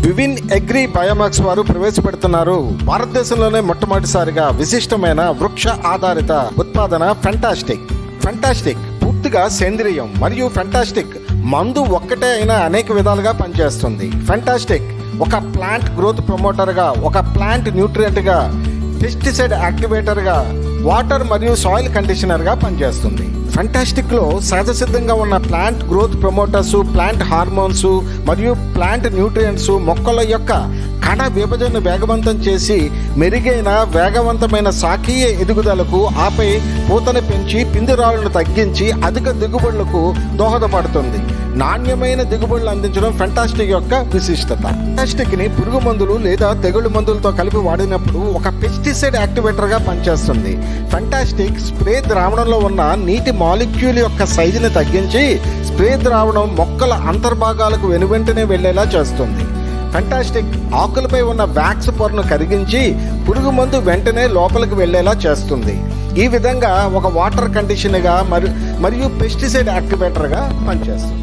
వివిన్ Agri బయోమాక్స్ వారు ప్రవేశపెడుతున్నారు భారతదేశంలోనే మొట్టమొదటిసారిగా విశిష్టమైన వృక్ష ఆధారిత ఉత్పాదన ఫెంటాస్టిక్ పూర్తిగా సేంద్రియం మరియు ఫెంటాస్టిక్ మందు ఒక్కటే అయినా అనేక విధాలుగా పనిచేస్తుంది. ఫెంటాస్టిక్ ఒక ప్లాంట్ గ్రోత్ ప్రమోటర్గా, ఒక ప్లాంట్ న్యూట్రియంట్గా, పెస్టిసైడ్ యాక్టివేటర్గా, వాటర్ మరియు సాయిల్ కండిషనర్గా పనిచేస్తుంది. ఫెంటాస్టిక్లో సహజ సిద్ధంగా ఉన్న plant growth promoters, plant hormones మరియు ప్లాంట్ న్యూట్రియంట్స్ మొక్కల యొక్క కణ విభజనను వేగవంతం చేసి మెరుగైన వేగవంతమైన శాఖీయ ఎదుగుదలకు, ఆపై పూతను పెంచి పిందిరాళ్లను తగ్గించి అధిక దిగుబడులకు దోహదపడుతుంది. నాణ్యమైన దిగుబడులు అందించడం ఫెంటాస్టిక్ యొక్క విశిష్టత. ఫెంటాస్టిక్ ని పురుగు మందులు లేదా తెగుళ్ళు మందులతో కలిపి వాడినప్పుడు ఒక పెస్టిసైడ్ యాక్టివేటర్ గా పనిచేస్తుంది. ఫెంటాస్టిక్ స్ప్రే ద్రావణంలో ఉన్న నీటి మాలిక్యూల్ యొక్క సైజుని తగ్గించి స్ప్రే ద్రావణం మొక్కల అంతర్భాగాలకు వెనువెంటనే వెళ్లేలా చేస్తుంది. ఫెంటాస్టిక్ ఆకులపై ఉన్న వ్యాక్స్ పొరను కరిగించి పురుగు మందు వెంటనే లోపలికి వెళ్లేలా చేస్తుంది. ఈ విధంగా ఒక వాటర్ కండిషనర్గా మరియు పెస్టిసైడ్ యాక్టివేటర్గా పనిచేస్తుంది.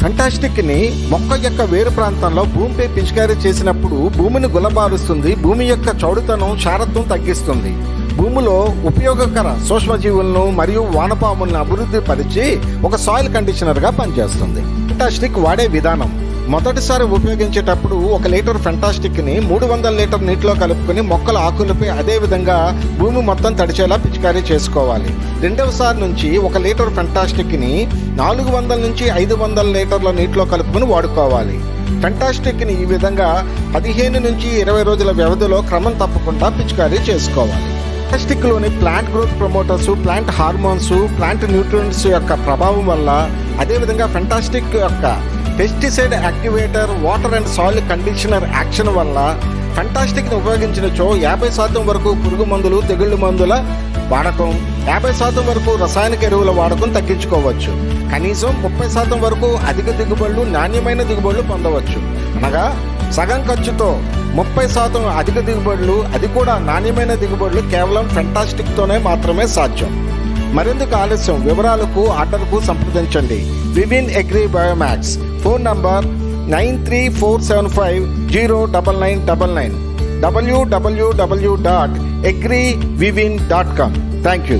ఫెంటాస్టిక్ ని మొక్క యొక్క వేరు ప్రాంతంలో భూమిపై పిచికారీ చేసినప్పుడు భూమిని గుల్లబారుస్తుంది, భూమి యొక్క చౌడుతనం, క్షారత్వం తగ్గిస్తుంది, భూమిలో ఉపయోగకర సూక్ష్మజీవులను మరియు వానపాములను అభివృద్ధి పరిచి ఒక సాయిల్ కండిషనర్గా పనిచేస్తుంది. ఫెంటాస్టిక్ వాడే విధానం: మొదటిసారి ఉపయోగించేటప్పుడు 1 లీటర్ ఫెంటాస్టిక్ ని 300 లీటర్ నీటిలో కలుపుకొని మొక్కల ఆకులపై అదే విధంగా భూమి మొత్తం తడిచేలా పిచికారీ చేసుకోవాలి. రెండవసారి నుంచి 1 లీటర్ ఫెంటాస్టిక్ ని 400 నుంచి 500 లీటర్ల నీటిలో కలుపుకొని వాడుకోవాలి. ఫెంటాస్టిక్ ని ఈ విధంగా 15 నుంచి 20 రోజుల వ్యవధిలో క్రమం తప్పకుండా పిచికారీ చేసుకోవాలి. ఫెంటాస్టిక్ లోని plant growth promoters, plant hormones, plant nutrients యొక్క ప్రభావం వల్ల, అదేవిధంగా ఫెంటాస్టిక్ యొక్క pesticide activator, water and soil conditioner action వల్ల ఫెంటాస్టిక్ ని ఉపయోగించినచో 50% వరకు పురుగు మందులు, తెగుళ్ళు మందుల వాడకం, 50% వరకు రసాయనిక ఎరువుల వాడకం తగ్గించుకోవచ్చు. కనీసం 30% వరకు అధిక దిగుబడులు, నాణ్యమైన దిగుబడులు పొందవచ్చు. అనగా సగం ఖర్చుతో 30% అధిక దిగుబడులు, అది కూడా నాణ్యమైన దిగుబడులు కేవలం ఫెంటాస్టిక్ తోనే మాత్రమే సాధ్యం. మరెందుకు ఆలస్యం? వివరాలకు, ఆర్డర్కు సంప్రదించండి. Vivin Agri Biomax. Phone number 9347509999 www.agrivivin.com. Thank you.